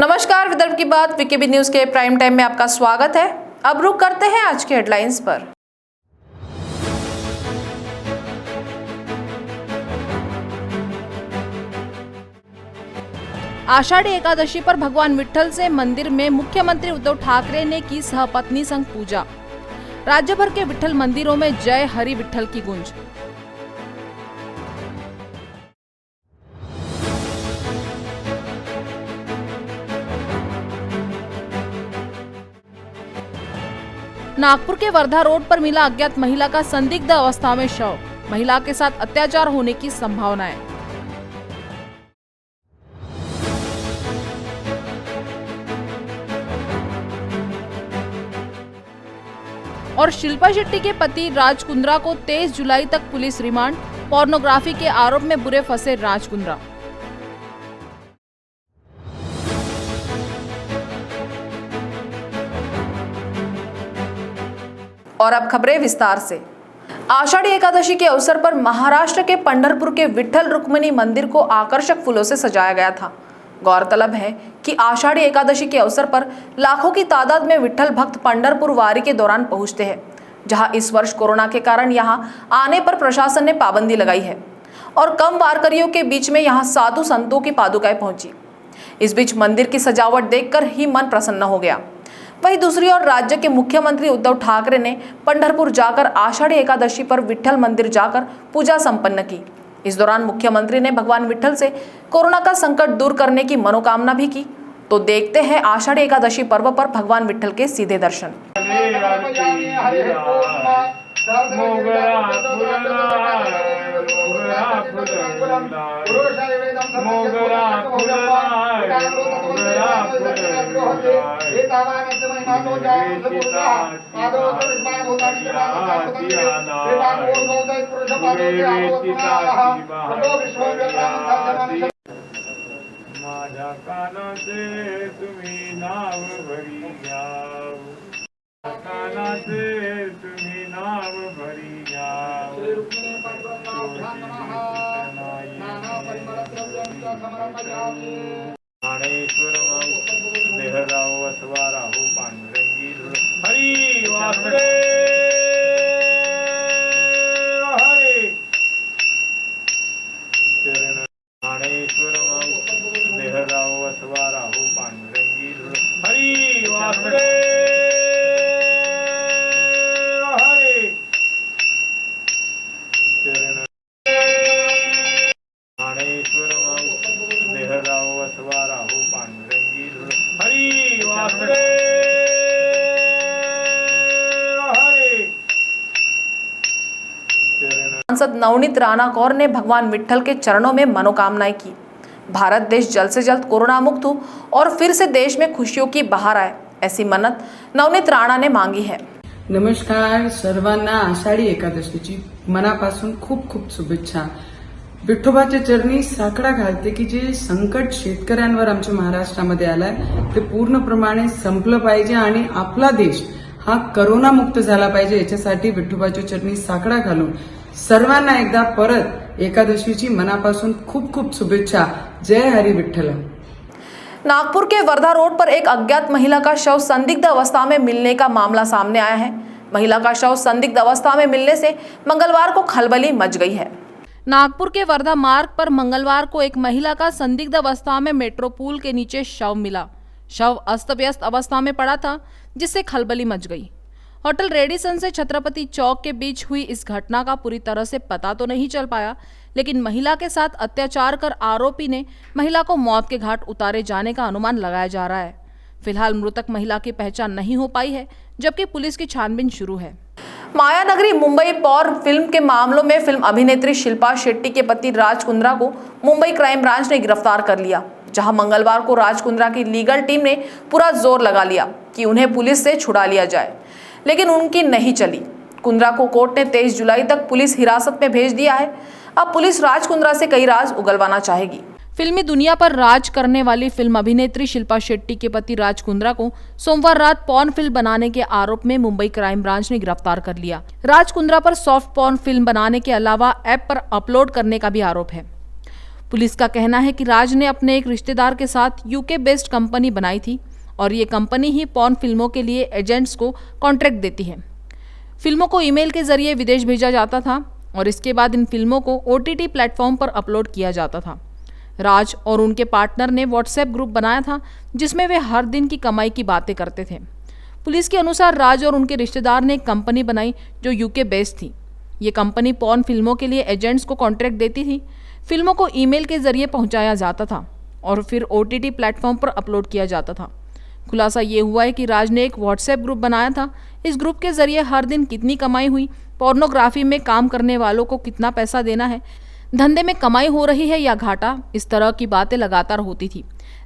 नमस्कार, विदर्भ की बात वीकेबी न्यूज के प्राइम टाइम में आपका स्वागत है। अब रुक करते हैं आज के हेडलाइंस पर। आषाढ़ी एकादशी पर भगवान विट्ठल से मंदिर में मुख्यमंत्री उद्धव ठाकरे ने की सहपत्नी संग पूजा। राज्य भर के विट्ठल मंदिरों में जय हरि विट्ठल की गूंज। नागपुर के वर्धा रोड पर मिला अज्ञात महिला का संदिग्ध अवस्था में शव। महिला के साथ अत्याचार होने की संभावनाएं। और शिल्पा शेट्टी के पति राज कुंद्रा को 23 जुलाई तक पुलिस रिमांड। पोर्नोग्राफी के आरोप में बुरे फंसे राज कुंद्रा। और अब खबरें विस्तार से। आषाढ़ी एकादशी के अवसर पर महाराष्ट्र के पंढरपुर के विट्ठल रुक्मिणी मंदिर को आकर्षक फूलों से सजाया गया था। गौरतलब है कि आषाढ़ी एकादशी के अवसर पर लाखों की तादाद में विट्ठल भक्त पंढरपुर वारी के दौरान पहुंचते हैं, जहां इस वर्ष कोरोना के कारण यहां आने पर प्रशासन ने पाबंदी लगाई है और कम वारकरियों के बीच में यहां साधु संतों की पादुकाएं पहुंची। इस बीच मंदिर की सजावट देखकर ही मन प्रसन्न हो गया। वहीं दूसरी ओर राज्य के मुख्यमंत्री उद्धव ठाकरे ने पंढरपुर जाकर आषाढ़ी एकादशी पर विट्ठल मंदिर जाकर पूजा संपन्न की। इस दौरान मुख्यमंत्री ने भगवान विट्ठल से कोरोना का संकट दूर करने की मनोकामना भी की। तो देखते हैं आषाढ़ी एकादशी पर्व पर भगवान विट्ठल के सीधे दर्शन। माझ्या कानाचे तुम्ही नाव भरी घ्याव, कानाचे तुम्ही नाव भरी घ्याव। ज्ञानेश्वर देहराव अथवा राहू पांढरंगी हरी वासुदेव हरे चरण। ज्ञानेश्वर देहराव अथवा राहू पांढरंगी हरी वासुदेव हरे चरण। ज्ञानेश्वर देहराव अथवा राहू पांढरंगी हरी वासुदेव हरे चरण। सांसद नवनीत राणा कौर ने भगवान विट्ठल के चरणों में मनोकामनाएं की। भारत देश जल्द से जल्द कोरोना मुक्त हो और फिर से देश में खुशियों की बहार आए, ऐसी मन्नत नवनीत राणा ने मांगी है। नमस्कार सर्वांना, आषाढी एकादशीची मनापासून खूप खूप शुभेच्छा। विठोबाच्या चरणी साकडा घालते की जे संकट शेतकऱ्यांवर आमच्या महाराष्ट्रामध्ये आलाय ते पूर्णप्रमाणे संपलं पाहिजे आणि आपला देश हा करोना मुक्त झाला पाहिजे, याच्यासाठी विठोबाच्या चरणी साकडा घालून सर्वांना एकदा परत एकादशीची मनापासून खूप खूप शुभेच्छा। जय हरि विठ्ठल। नागपुर के वर्धा रोड पर एक अज्ञात महिला का शव संदिग्ध अवस्था में मिलने का मामला सामने आया है। महिला का शव संदिग्ध अवस्था में मिलने से मंगलवार को खलबली मच गई है। नागपुर के वर्धा मार्ग पर मंगलवार को एक महिला का संदिग्ध अवस्था में मेट्रो पुल के नीचे शव मिला। शव अस्त व्यस्त अवस्था में पड़ा था, जिससे खलबली मच गई। होटल रेडिसन से छत्रपति चौक के बीच हुई इस घटना का पूरी तरह से पता तो नहीं चल पाया, लेकिन महिला के साथ अत्याचार कर आरोपी ने महिला को मौत के घाट उतारे जाने का अनुमान लगाया जा रहा है। फिलहाल मृतक महिला की पहचान नहीं हो पाई है, जबकि पुलिस की छानबीन शुरू है। मायानगरी मुंबई पॉर्न फिल्म के मामलों में फिल्म अभिनेत्री शिल्पा शेट्टी के पति राज कुंद्रा को मुंबई क्राइम ब्रांच ने गिरफ्तार कर लिया, जहां मंगलवार को राज कुंद्रा की लीगल टीम ने पूरा जोर लगा लिया कि उन्हें पुलिस से छुड़ा लिया जाए, लेकिन उनकी नहीं चली। कुंद्रा को कोर्ट ने 23 जुलाई तक पुलिस हिरासत में भेज दिया है। अब पुलिस राज कुंद्रा से कई राज उगलवाना चाहेगी। फिल्मी दुनिया पर राज करने वाली फिल्म अभिनेत्री शिल्पा शेट्टी के पति राज कुंद्रा को सोमवार रात पॉर्न फिल्म बनाने के आरोप में मुंबई क्राइम ब्रांच ने गिरफ्तार कर लिया। राज कुंद्रा पर सॉफ्ट पॉर्न फिल्म बनाने के अलावा ऐप पर अपलोड करने का भी आरोप है। पुलिस का कहना है कि राज ने अपने एक रिश्तेदार के साथ यूके बेस्ड कंपनी बनाई थी और ये कंपनी ही पॉर्न फिल्मों के लिए एजेंट्स को कॉन्ट्रैक्ट देती है। फिल्मों को ईमेल के जरिए विदेश भेजा जाता था और इसके बाद इन फिल्मों को OTT प्लेटफॉर्म पर अपलोड किया जाता था। राज और उनके पार्टनर ने व्हाट्सएप ग्रुप बनाया था जिसमें वे हर दिन की कमाई की बातें करते थे। पुलिस के अनुसार राज और उनके रिश्तेदार ने एक कंपनी बनाई जो यूके बेस्ड थी। ये कंपनी पॉर्न फिल्मों के लिए एजेंट्स को कॉन्ट्रैक्ट देती थी। फिल्मों को ईमेल के जरिए पहुंचाया जाता था और फिर OTT प्लेटफॉर्म पर अपलोड किया जाता था। खुलासा ये हुआ है कि राज ने एक व्हाट्सएप ग्रुप बनाया था। इस ग्रुप के जरिए हर दिन कितनी कमाई हुई, पोर्नोग्राफी में काम करने वालों को कितना पैसा देना है, धंधे में कमाई हो रही है या घाटा, इस तरह की बातें लगातार होती थी।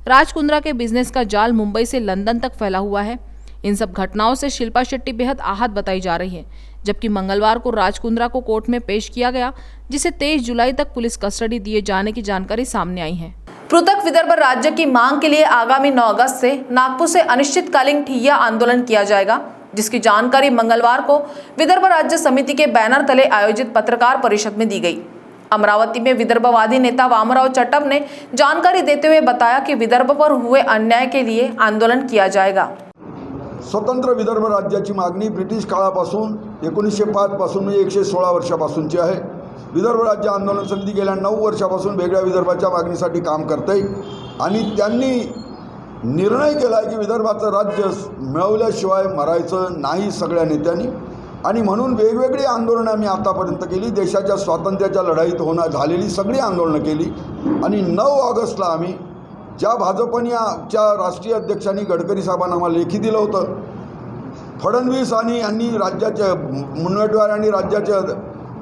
राज कुंद्रा के बिजनेस का जाल मुंबई से लंदन तक फैला हुआ है। इन सब घटनाओं से शिल्पा शेट्टी बेहद आहत बताई जा रही है, जबकि मंगलवार को राज कुंद्रा को कोर्ट में पेश किया गया, जिसे 23 जुलाई तक पुलिस कस्टडी दिए जाने की जानकारी सामने आई है। पृथक विदर्भ राज्य की मांग के लिए आगामी 9 अगस्त से नागपुर से अनिश्चितकालीन ठिय्या आंदोलन किया जाएगा, जिसकी जानकारी मंगलवार को विदर्भ राज्य समिति के बैनर तले आयोजित पत्रकार परिषद में दी गई। अमरावती में विदर्भवादी नेता वामराव चट्टम ने जानकारी देते हुए बताया कि विदर्भ पर हुए अन्याय के लिए आंदोलन किया जाएगा। स्वतंत्र विदर्भ राज्याची मागणी ब्रिटिश काळापासून 1905 पासून म्हणजे 116 वर्षापासूनची आहे। विदर्भ राज्य आंदोलन समिती गेल्या 9 वर्षापासून वेगळ्या विदर्भाच्या मागणीसाठी काम करते आणि त्यांनी निर्णय केला आहे की विदर्भाचं राज्य मिळवल्याशिवाय मरायचं नाही सगळ्या नेत्यांनी, आणि म्हणून वेगवेगळी आंदोलनं आम्ही आतापर्यंत केली। देशाच्या स्वातंत्र्याच्या लढाईत झालेली सगळी आंदोलनं केली आणि 9 ऑगस्टला आम्ही ज्या भाजपच्या राष्ट्रीय अध्यक्षांनी गडकरी साहेबांना आम्हाला लेखी दिलं होतं, फडणवीस आणि यांनी राज्याचे मुनगंटीवार आणि राज्याचे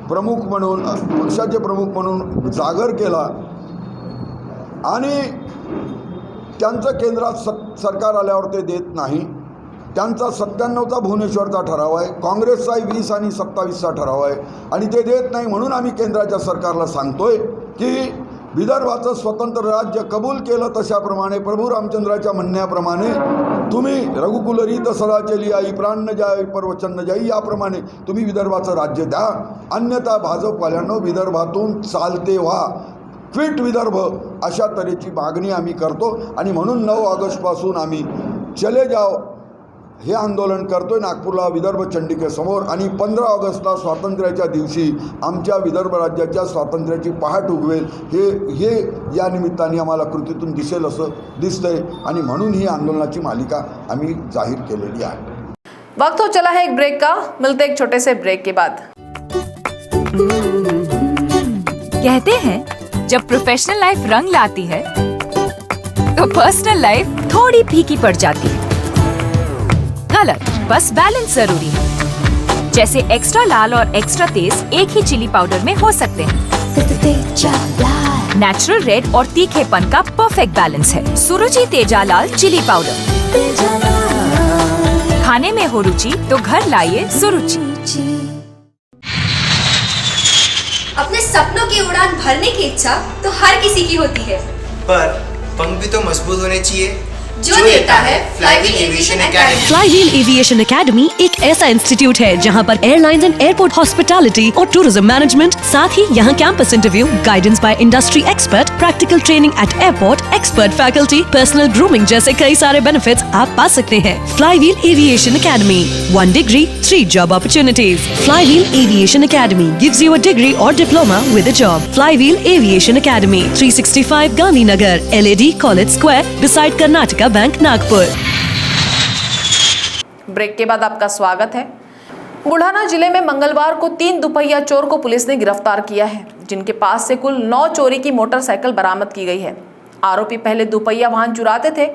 प्रमुख म्हणून पक्षाचे प्रमुख म्हणून जागर केला आणि त्यांचं केंद्रात सरकार आल्यावर ते देत नाही। त्यांचा 97चा भुवनेश्वरचा ठराव आहे, काँग्रेसचा 20 आणि 27चा ठराव आहे आणि ते देत नाही। म्हणून आम्ही केंद्राच्या सरकारला सांगतोय की विदर्भाचं स्वतंत्र राज्य कबूल केलं तशाप्रमाणे प्रभू रामचंद्राच्या म्हणण्याप्रमाणे तुम्ही रघुकुलरीत सदा चली आई प्राण न जाई परवचन न जाई याप्रमाणे तुम्ही विदर्भाचं राज्य द्या, अन्यथा भाजपवाल्यांनो विदर्भातून चालते व्हा, क्विट विदर्भ अशा तऱ्हेची मागणी आम्ही करतो आणि म्हणून 9 ऑगस्टपासून आम्ही चले जाओ हे आंदोलन करतोय नागपूरला विदर्भ चंडिकेसमोर आणि 15 ऑगस्टला स्वातंत्र्याच्या दिवशी आमच्या विदर्भ राज्याच्या स्वातंत्र्याची पहाट उगवेल हे या निमित्ताने आम्हाला कृतीतून दिसेल असं दिसतंय आणि म्हणून ही आंदोलनाची मालिका आम्ही जाहीर केलेली आहे। वक्त हो चला है एक ब्रेक का, मिलते एक छोटे से ब्रेक के बाद। कहते हैं जब प्रोफेशनल लाइफ रंग लाती है तो पर्सनल लाइफ थोड़ी फीकी पड़ जाती है। गलत, बस बैलेंस जरूरी है। जैसे एक्स्ट्रा लाल और एक्स्ट्रा तेज एक ही चिली पाउडर में हो सकते हैं। नेचुरल रेड और तीखेपन का परफेक्ट बैलेंस है सुरुचि तेजा लाल चिली पाउडर। खाने में हो रुचि तो घर लाइए सुरुचि। अपने सपनों की उड़ान भरने की इच्छा तो हर किसी की होती है, पर पंख भी तो मजबूत होने चाहिए जो देता है Flywheel Aviation Academy. Flywheel Aviation Academy एक ऐसा इंस्टीट्यूट है जहां पर एयरलाइंस एंड एयरपोर्ट हॉस्पिटैलिटी और टूरिज्म मैनेजमेंट, साथ ही यहां campus interview, guidance by industry expert, practical training at airport, expert faculty, personal grooming जैसे कई सारे बेनिफिट्स आप पा सकते हैं। Flywheel Aviation Academy, 1 degree 3 job opportunities. Flywheel Aviation Academy gives you a degree और diploma with a job. Flywheel Aviation academy, 365 Gandhinagar, LAD college square, beside Karnataka bank, Nagpur. Break के बाद आपका स्वागत है। बुल्ढाना जिले में मंगलवार को 3 दुपहिया चोर को पुलिस ने गिरफ्तार किया है, जिनके पास से कुल 9 चोरी की मोटरसाइकिल बरामद की गई है। आरोपी पहले दुपहिया वाहन चुराते थे,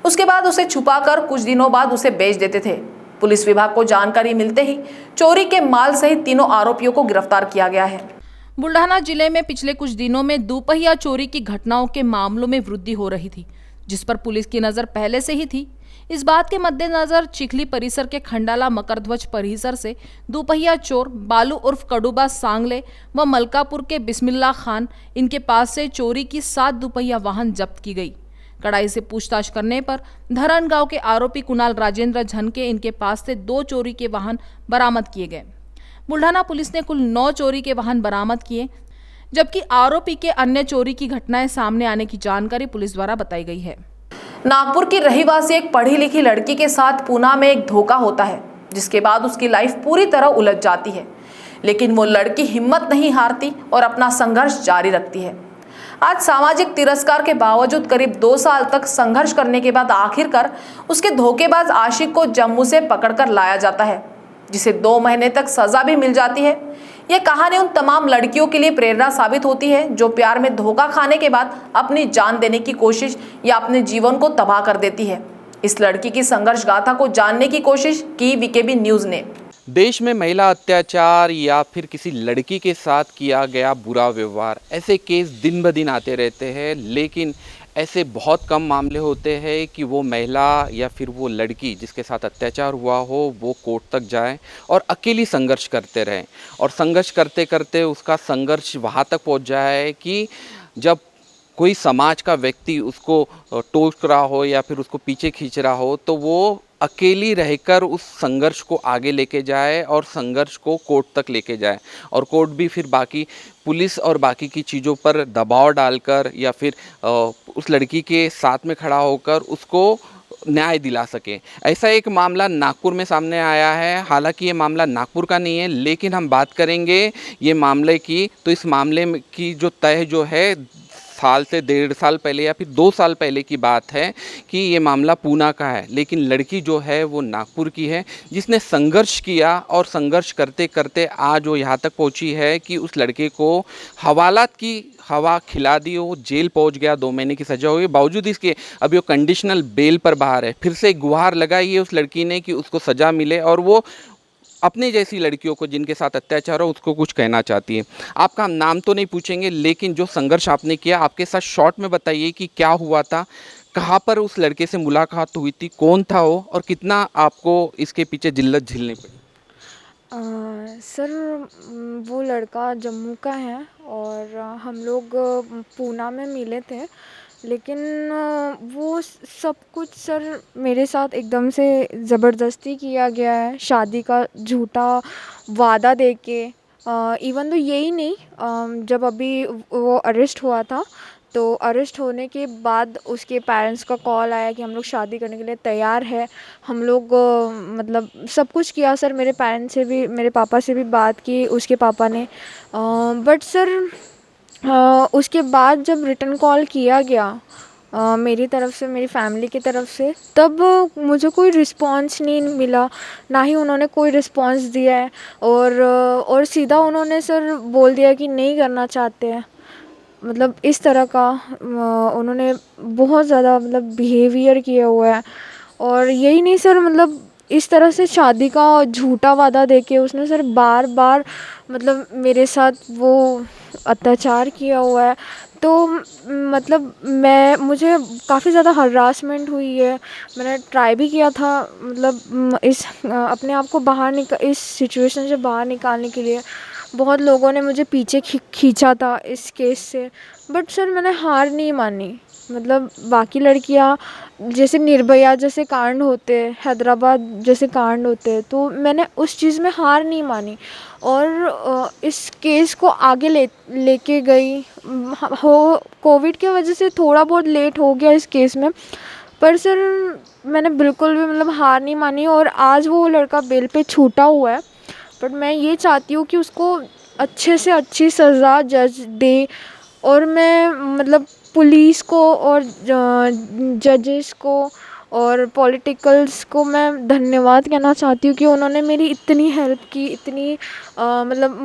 उसके बाद उसे छुपाकर कुछ दिनों बाद उसे बेच देते थे। पुलिस विभाग को जानकारी मिलते ही चोरी के माल सहित तीनों आरोपियों को गिरफ्तार किया गया है। बुल्ढाना जिले में पिछले कुछ दिनों में दुपहिया चोरी की घटनाओं के मामलों में वृद्धि हो रही थी, जिस पर पुलिस की नजर पहले से ही थी। इस बात के मद्देनजर चिखली परिसर के खंडाला मकरध्वज परिसर से दुपहिया चोर बालू उर्फ कड़ूबा सांगले व मलकापुर के बिस्मिल्ला खान, इनके पास से चोरी की 7 दुपहिया वाहन जब्त की गई। कड़ाई से पूछताछ करने पर धरन गांव के आरोपी कुणाल राजेंद्र झनके, इनके पास से 2 चोरी के वाहन बरामद किए गए। बुल्ढाना पुलिस ने कुल 9 चोरी के वाहन बरामद किए। जबकि आरोपी के अन्य चोरी की घटनाएं सामने आने की जानकारी पुलिस द्वारा बताई गई है। नागपुर की रहवासी एक पढ़ी लिखी लड़की के साथ पूना में एक धोखा होता है, जिसके बाद उसकी लाइफ पूरी तरह उलझ जाती है, लेकिन वो लड़की हिम्मत नहीं हारती और अपना संघर्ष जारी रखती है। आज सामाजिक तिरस्कार के बावजूद करीब 2 साल तक संघर्ष करने के बाद आखिरकार उसके धोखेबाज आशिक को जम्मू से पकड़कर लाया जाता है, जिसे 2 महीने तक सजा भी मिल जाती है। यह कहानी उन तमाम लड़कियों के लिए प्रेरणा साबित होती है जो प्यार में धोखा खाने के बाद अपनी जान देने की कोशिश या अपने जीवन को तबाह कर देती है। इस लड़की की संघर्ष गाथा को जानने की कोशिश की वीकेबी न्यूज ने। देश में महिला अत्याचार या फिर किसी लड़की के साथ किया गया बुरा व्यवहार, ऐसे केस दिन ब दिन आते रहते हैं, लेकिन ऐसे बहुत कम मामले होते हैं कि वो महिला या फिर वो लड़की जिसके साथ अत्याचार हुआ हो वो कोर्ट तक जाए और अकेली संघर्ष करते रहें, और संघर्ष करते करते उसका संघर्ष वहाँ तक पहुँच जाए कि जब कोई समाज का व्यक्ति उसको टोक रहा हो या फिर उसको पीछे खींच रहा हो तो वो अकेली रहकर उस संघर्ष को आगे लेके जाए और संघर्ष को कोर्ट तक लेके जाए, और कोर्ट भी फिर बाकी पुलिस और बाकी की चीज़ों पर दबाव डालकर या फिर उस लड़की के साथ में खड़ा होकर उसको न्याय दिला सके। ऐसा एक मामला नागपुर में सामने आया है। हालांकि ये मामला नागपुर का नहीं है, लेकिन हम बात करेंगे ये मामले की, तो इस मामले की जो तय जो है साल से 1.5 साल पहले या फिर 2 साल पहले की बात है कि ये मामला पूना का है, लेकिन लड़की जो है वो नागपुर की है, जिसने संघर्ष किया और संघर्ष करते करते आज वो यहाँ तक पहुँची है कि उस लड़के को हवालात की हवा खिला दी, वो जेल पहुँच गया, 2 महीने की सज़ा हुई। बावजूद इसके अभी वो कंडीशनल बेल पर बाहर है। फिर से गुहार लगाई है उस लड़की ने कि उसको सज़ा मिले और वो अपने जैसी लड़कियों को जिनके साथ अत्याचार हो उसको कुछ कहना चाहती है। आपका हम नाम तो नहीं पूछेंगे, लेकिन जो संघर्ष आपने किया आपके साथ शॉर्ट में बताइए कि क्या हुआ था, कहाँ पर उस लड़के से मुलाकात हुई थी, कौन था वो, और कितना आपको इसके पीछे जिल्लत झेलनी पड़ी। सर वो लड़का जम्मू का है और हम लोग पूना में मिले थे, लेकिन वो सब कुछ सर मेरे साथ एकदम से ज़बरदस्ती किया गया है, शादी का झूठा वादा देके। इवन तो यही नहीं, जब अभी वो अरेस्ट हुआ था तो अरेस्ट होने के बाद उसके पेरेंट्स का कॉल आया कि हम लोग शादी करने के लिए तैयार है। हम लोग मतलब सब कुछ किया सर, मेरे पेरेंट्स से भी, मेरे पापा से भी बात की उसके पापा ने, बट सर उसके बाद जब रिटर्न कॉल किया गया मेरी तरफ से, मेरी फैमिली की तरफ से, तब मुझे कोई रिस्पांस नहीं मिला, ना ही उन्होंने कोई रिस्पांस दिया है। और सीधा उन्होंने सर बोल दिया कि नहीं करना चाहते हैं। मतलब इस तरह का उन्होंने बहुत ज़्यादा मतलब बिहेवियर किया हुआ है। और यही नहीं सर, मतलब इस तरह से शादी का झूठा वादा देके उसने सर बार बार मतलब मेरे साथ वो अत्याचार किया हुआ है। तो मतलब मुझे काफ़ी ज़्यादा हरासमेंट हुई है। मैंने ट्राई भी किया था मतलब इस अपने आप को इस सिचुएशन से बाहर निकालने के लिए। बहुत लोगों ने मुझे पीछे खींचा था इस केस से, बट सर मैंने हार नहीं मानी। मतलब बाकी लड़कियां जैसे निर्भया जैसे कांड होते, हैदराबाद जैसे कांड होते, तो मैंने उस चीज़ में हार नहीं मानी और इस केस को आगे लेके गई। कोविड की वजह से थोड़ा बहुत लेट हो गया इस केस में, पर सर मैंने बिल्कुल भी मतलब हार नहीं मानी। और आज वो लड़का बेल पे छूटा हुआ है, बट मैं ये चाहती हूँ कि उसको अच्छे से अच्छी सज़ा जज दे। और मैं मतलब पुलिस को और जजेस को और पॉलिटिकल्स को मैं धन्यवाद कहना चाहती हूँ कि उन्होंने मेरी इतनी हेल्प की, इतनी मतलब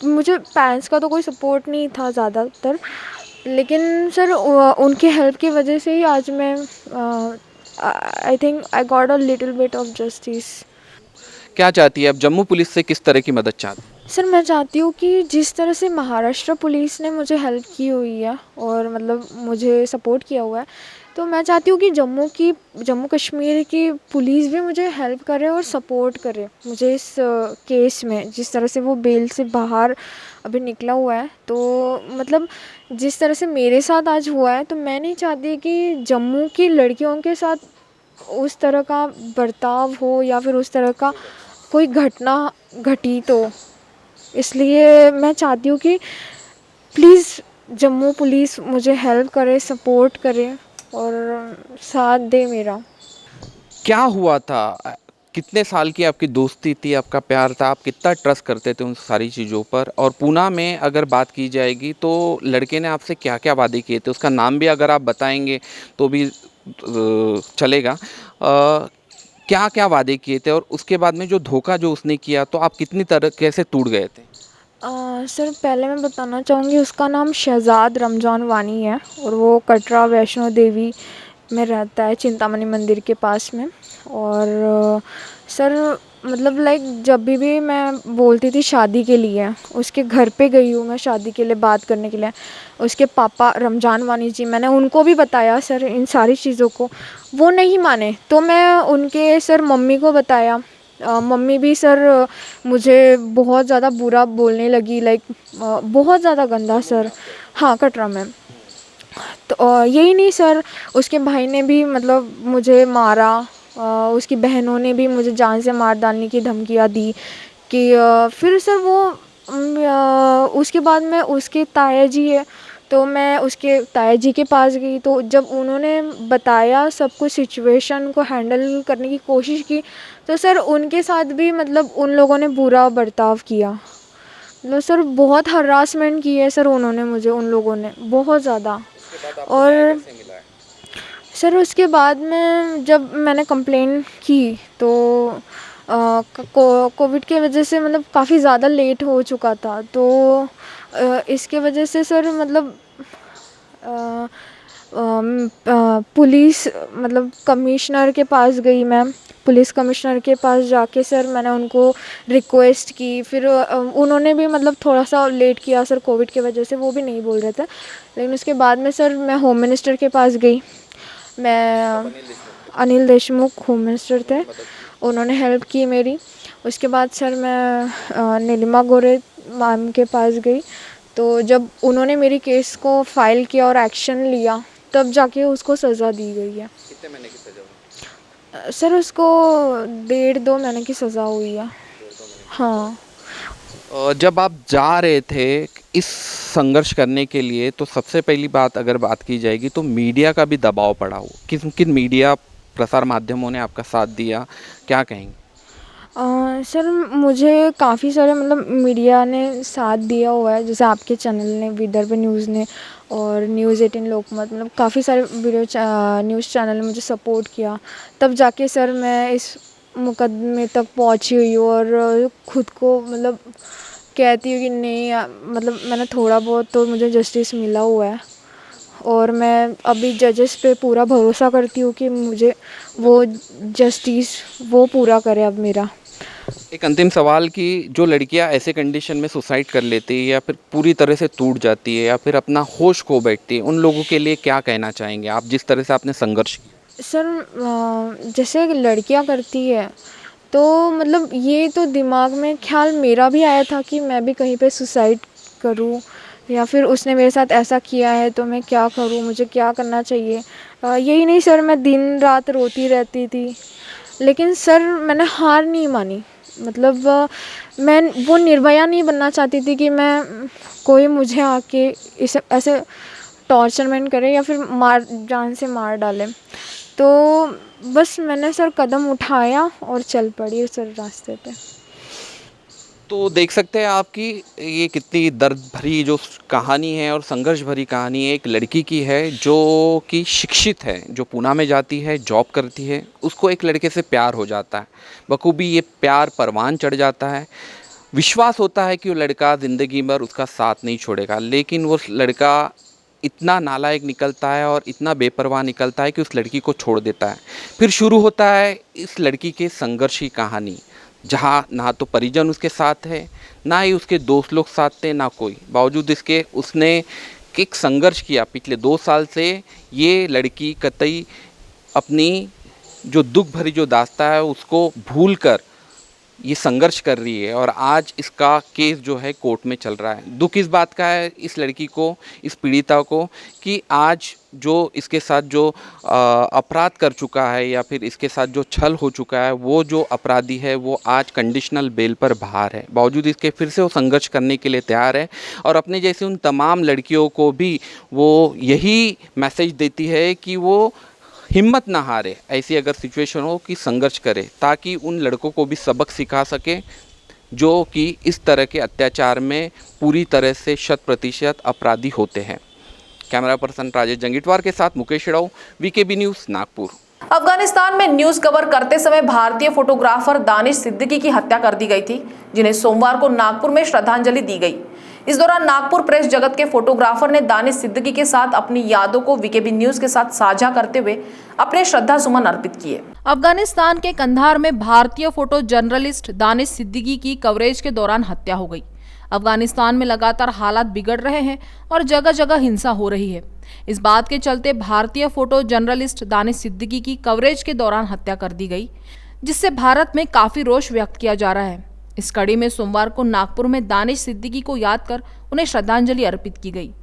मुझे पेरेंट्स का तो कोई सपोर्ट नहीं था ज़्यादातर, लेकिन सर उनके हेल्प की वजह से ही आज मैं I think I got a little bit of justice. क्या चाहती है अब जम्मू पुलिस से, किस तरह की मदद चाहती है? सर मैं चाहती हूँ कि जिस तरह से महाराष्ट्र पुलिस ने मुझे हेल्प की हुई है और मतलब मुझे सपोर्ट किया हुआ है, तो मैं चाहती हूँ कि जम्मू कश्मीर की पुलिस भी मुझे हेल्प करे और सपोर्ट करे मुझे इस केस में। जिस तरह से वो बेल से बाहर अभी निकला हुआ है, तो मतलब जिस तरह से मेरे साथ आज हुआ है, तो मैं नहीं चाहती कि जम्मू की लड़कियों के साथ उस तरह का बर्ताव हो या फिर उस तरह का कोई घटना घटी। तो इसलिए मैं चाहती हूँ कि प्लीज़ जम्मू पुलिस मुझे हेल्प करे, सपोर्ट करे और साथ दे मेरा। क्या हुआ था? कितने साल की आपकी दोस्ती थी, आपका प्यार था, आप कितना ट्रस्ट करते थे उन सारी चीज़ों पर? और पूना में अगर बात की जाएगी तो लड़के ने आपसे क्या-क्या वादे किए थे? उसका नाम भी अगर आप बताएँगे तो भी चलेगा। क्या-क्या वादे किए थे और उसके बाद में जो धोखा जो उसने किया तो आप कितनी तरह कैसे टूट गए थे? सर पहले मैं बताना चाहूँगी उसका नाम शहज़ाद रमज़ान वानी है और वो कटरा वैष्णो देवी में रहता है, चिंतामणि मंदिर के पास में। और सर मतलब लाइक जब भी मैं बोलती थी शादी के लिए, उसके घर पे गई हूँ मैं शादी के लिए बात करने के लिए। उसके पापा रमज़ान वानी जी, मैंने उनको भी बताया सर इन सारी चीज़ों को, वो नहीं माने। तो मैं उनके सर मम्मी को बताया, मम्मी भी सर मुझे बहुत ज़्यादा बुरा बोलने लगी, लाइक बहुत ज़्यादा गंदा सर। हाँ, कटरा में। तो यही नहीं सर, उसके भाई ने भी मतलब मुझे मारा, उसकी बहनों ने भी मुझे जान से मार डालने की धमकियाँ दी कि फिर सर वो उसके बाद में उसके ताया जी है, तो मैं उसके ताया जी के पास गई। तो जब उन्होंने बताया सब कुछ, सिचुएशन को हैंडल करने की कोशिश की, तो सर उनके साथ भी मतलब उन लोगों ने बुरा बर्ताव किया। मतलब सर बहुत हरासमेंट की है सर उन्होंने मुझे, उन लोगों ने बहुत ज़्यादा। और सर उसके बाद में जब मैंने कंप्लेन की तो कोविड के वजह से मतलब काफ़ी ज़्यादा लेट हो चुका था। तो इसके वजह से सर मतलब पुलिस मतलब कमिश्नर के पास गई मैं। पुलिस कमिश्नर के पास जाके सर मैंने उनको रिक्वेस्ट की। फिर उन्होंने भी मतलब थोड़ा सा लेट किया सर, कोविड की वजह से वो भी नहीं बोल रहे थे। लेकिन उसके बाद में सर मैं होम मिनिस्टर के पास गई। मैं अनिल देशमुख होम मिनिस्टर थे, उन्होंने हेल्प की मेरी। उसके बाद सर मैं नीलिमा गोरे मैम के पास गई। तो जब उन्होंने मेरी केस को फाइल किया और एक्शन लिया, तब जाके उसको सज़ा दी गई है। कितने महीने की सज़ा हुई? सर उसको 1.5-2 महीने की सज़ा हुई है। हाँ। जब आप जा रहे थे इस संघर्ष करने के लिए तो सबसे पहली बात अगर बात की जाएगी तो मीडिया का भी दबाव पड़ा हो। किन किन मीडिया प्रसार माध्यमों ने आपका साथ दिया, क्या कहेंगे? सर मुझे काफ़ी सारे मतलब मीडिया ने साथ दिया हुआ है, जैसे आपके चैनल ने, विदर्भ न्यूज़ ने और न्यूज़ 18 लोकमत, मतलब काफ़ी सारे न्यूज़ चैनल ने मुझे सपोर्ट किया। तब जाके सर मैं इस मुकदमे तक पहुंची हुई हूँ और ख़ुद को मतलब कहती हूँ कि नहीं, मतलब मैंने थोड़ा बहुत तो मुझे जस्टिस मिला हुआ है। और मैं अभी जजेस पे पूरा भरोसा करती हूँ कि मुझे वो जस्टिस वो पूरा करे अब मेरा। एक अंतिम सवाल कि जो लड़कियां ऐसे कंडीशन में सुसाइड कर लेती है या फिर पूरी तरह से टूट जाती है या फिर अपना होश खो बैठती है, उन लोगों के लिए क्या कहना चाहेंगे आप, जिस तरह से आपने संघर्ष किया? सर जैसे लड़कियां करती है तो मतलब ये तो दिमाग में ख्याल मेरा भी आया था कि मैं भी कहीं पे सुसाइड करूं, या फिर उसने मेरे साथ ऐसा किया है तो मैं क्या करूं, मुझे क्या करना चाहिए। यही नहीं सर, मैं दिन रात रोती रहती थी। लेकिन सर मैंने हार नहीं मानी। मतलब मैं वो निर्भया नहीं बनना चाहती थी कि मैं कोई मुझे आके इसे ऐसे टॉर्चरमेंट करे या फिर जान से मार डाले। तो बस मैंने सर कदम उठाया और चल पड़ी सर रास्ते पे। तो देख सकते हैं आपकी ये कितनी दर्द भरी जो कहानी है और संघर्ष भरी कहानी है, एक लड़की की है जो कि शिक्षित है, जो पूना में जाती है, जॉब करती है, उसको एक लड़के से प्यार हो जाता है। बखूबी ये प्यार परवान चढ़ जाता है। विश्वास होता है कि वो लड़का ज़िंदगी भर उसका साथ नहीं छोड़ेगा, लेकिन वो लड़का इतना नालायक निकलता है और इतना बेपरवाह निकलता है कि उस लड़की को छोड़ देता है। फिर शुरू होता है इस लड़की के संघर्ष की कहानी, जहाँ ना तो परिजन उसके साथ है, ना ही उसके दोस्त लोग साथ थे, ना कोई। बावजूद इसके उसने एक संघर्ष किया पिछले 2 साल से। ये लड़की कतई अपनी जो दुख भरी जो दास्तां है उसको भूलकर ये संघर्ष कर रही है और आज इसका केस जो है कोर्ट में चल रहा है। दुख इस बात का है इस लड़की को, इस पीड़िता को, कि आज जो इसके साथ जो अपराध कर चुका है या फिर इसके साथ जो छल हो चुका है, वो जो अपराधी है वो आज कंडीशनल बेल पर बाहर है। बावजूद इसके फिर से वो संघर्ष करने के लिए तैयार है और अपने जैसे उन तमाम लड़कियों को भी वो यही मैसेज देती है कि वो हिम्मत ना हारे, ऐसी अगर सिचुएशन हो कि संघर्ष करे, ताकि उन लड़कों को भी सबक सिखा सके जो कि इस तरह के अत्याचार में पूरी तरह से 100% अपराधी होते हैं। कैमरा पर्सन राजेश जंगीटवार के साथ मुकेश राव, वीकेबी न्यूज़, नागपुर। अफगानिस्तान में न्यूज कवर करते समय भारतीय फोटोग्राफर दानिश सिद्दीकी की हत्या कर दी गई थी, जिन्हें सोमवार को नागपुर में श्रद्धांजलि दी गई। इस दौरान नागपुर प्रेस जगत के फोटोग्राफर ने दानिश सिद्दीकी के साथ अपनी यादों को वीकेबी न्यूज के साथ साझा करते हुए अपने श्रद्धा सुमन अर्पित किए। अफगानिस्तान के कंधार में भारतीय फोटो जर्नलिस्ट दानिश सिद्दीकी की कवरेज के दौरान हत्या हो गई। अफगानिस्तान में लगातार हालात बिगड़ रहे हैं और जगह जगह हिंसा हो रही है। इस बात के चलते भारतीय फोटो जर्नलिस्ट दानिश सिद्दीकी की कवरेज के दौरान हत्या कर दी गई, जिससे भारत में काफी रोष व्यक्त किया जा रहा है। इस कड़ी में सोमवार को नागपुर में दानिश सिद्दीकी को याद कर उन्हें श्रद्धांजलि अर्पित की गई,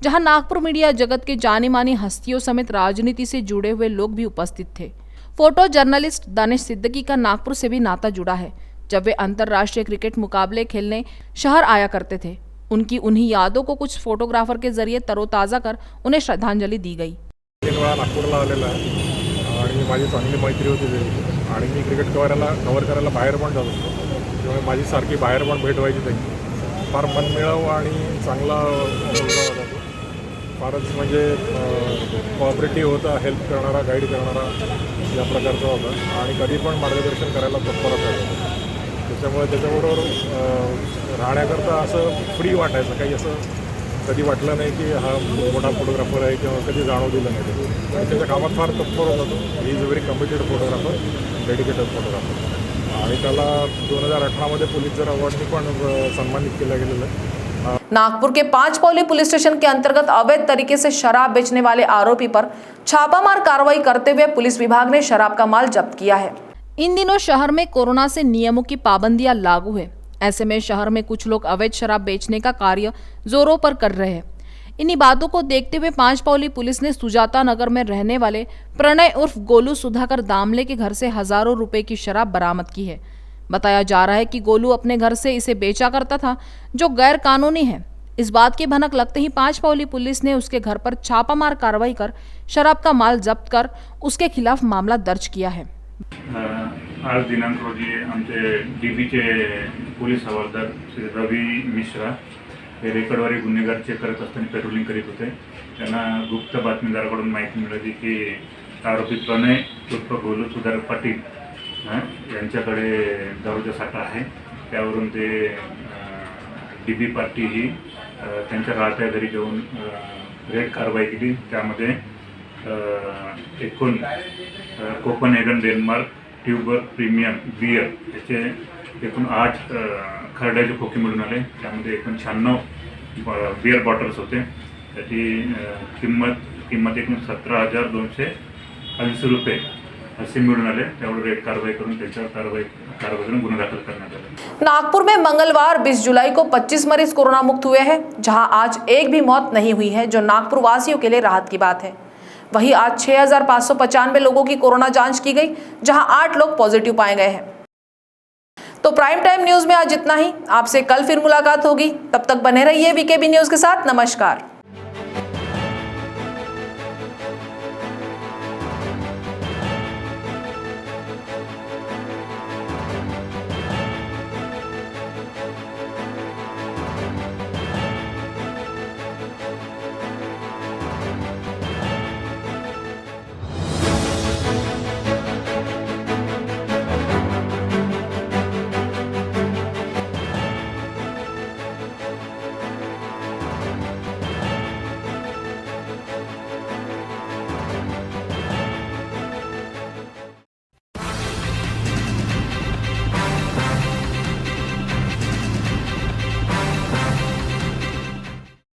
जहां नागपुर मीडिया जगत के जानी मानी हस्तियों समेत राजनीति से जुड़े हुए लोग भी उपस्थित थे। फोटो जर्नलिस्ट दानिश सिद्दीकी का नागपुर से भी नाता जुड़ा है। जब वे अंतर्राष्ट्रीय क्रिकेट मुकाबले खेलने शहर आया करते थे, उनकी उन्हीं यादों को कुछ फोटोग्राफर के जरिए तरोताजा कर उन्हें श्रद्धांजलि दी गई। नागपूरला आलेला आहे आणि माझी चांगली मैत्री होती आणि मी क्रिकेट कव्हर करायला बाहेर पण जात होतो, त्यामुळे माझी सारखी बाहेर पण भेट व्हायची त्यांची। फार मनमिळावू आणि चांगला मुलगा होता तो, फारच म्हणजे कोऑपरेटिव्ह होता, हेल्प करणारा, गाईड करणारा या प्रकारचा होता आणि कधी पण मार्गदर्शन करायला तत्पर असायचा। त्याच्यामुळे त्याच्याबरोबर राहण्याकरता असं फ्री वाटायचं, काही असं कधी वाटलं नाही की हा मोठा फोटोग्राफर आहे किंवा कधी जाणव दिलं नाही त्याचं। आणि त्याच्या कामात फार तत्पर होता तो। He is a very committed photographer, dedicated photographer आणि त्याला 2018 मध्ये पुलिसर अवॉर्डनी पण सन्मानित केलं गेलेलं आहे। नागपुर के 5 पौली पुलिस स्टेशन के अंतर्गत अवैध तरीके से शराब बेचने वाले आरोपी पर छापामार कार्रवाई करते हुए पुलिस विभाग ने शराब का माल जब्त किया है। इन दिनों शहर में कोरोना से नियमों की पाबंदियां लागू है। ऐसे में शहर में कुछ लोग अवैध शराब बेचने का कार्य जोरों पर कर रहे हैं। इन्हीं बातों को देखते हुए 5 पौली पुलिस ने सुजाता नगर में रहने वाले प्रणय उर्फ गोलू सुधाकर दामले के घर से हजारों रुपए की शराब बरामद की है। बताया जा रहा है कि गोलू अपने घर से इसे बेचा करता था, जो गैर कानूनी है। इस बात की भनक लगते ही 5 पौली पुलिस ने उसके घर पर छापामार कार्रवाई कर शराब का माल जब्त कर उसके खिलाफ मामला दर्ज किया है। आज दिनांक रोजी आमचे डीबीचे पोलीस हवालदार श्री रवी मिश्रा हे रेकॉर्डवारी गुन्हेगार चेक करत असताना पेट्रोलिंग करीत होते। त्यांना गुप्त बातमीदाराकडून माहिती मिळाली की आरोपी प्रणय उर्फ गोलू सुधाकर पाटील यांच्याकडे दारूचा साठा आहे। त्यावरून ते डीबी पार्टी ही त्यांच्या राहत्या घरी जाऊन रेड कारवाई केली। त्यामध्ये एकूण Copenhagen Denmark Tuborg premium beer याचे एकूण 8 खरड्याचे खोके मिळून आले। त्यामध्ये एकूण 96 बियर बॉटल्स होते। त्याची किंमत एकूण 17,280 रुपये असे मिळून आले। त्यावर रेड कारवाई करून त्याच्यावर कारवाई करून गुन्हा दाखल करण्यात आला। नागपुर में मंगलवार 20 जुलाई को 25 मरीज कोरोना मुक्त हुए हैं, जहां आज एक भी मौत नहीं हुई है, जो नागपुर वासियों के लिए राहत की बात है। वहीं आज 6,595 लोगों की कोरोना जांच की गई, जहां 8 लोग पॉजिटिव पाए गए हैं। तो प्राइम टाइम न्यूज में आज इतना ही। आपसे कल फिर मुलाकात होगी, तब तक बने रहिए वीकेबी न्यूज के साथ। नमस्कार।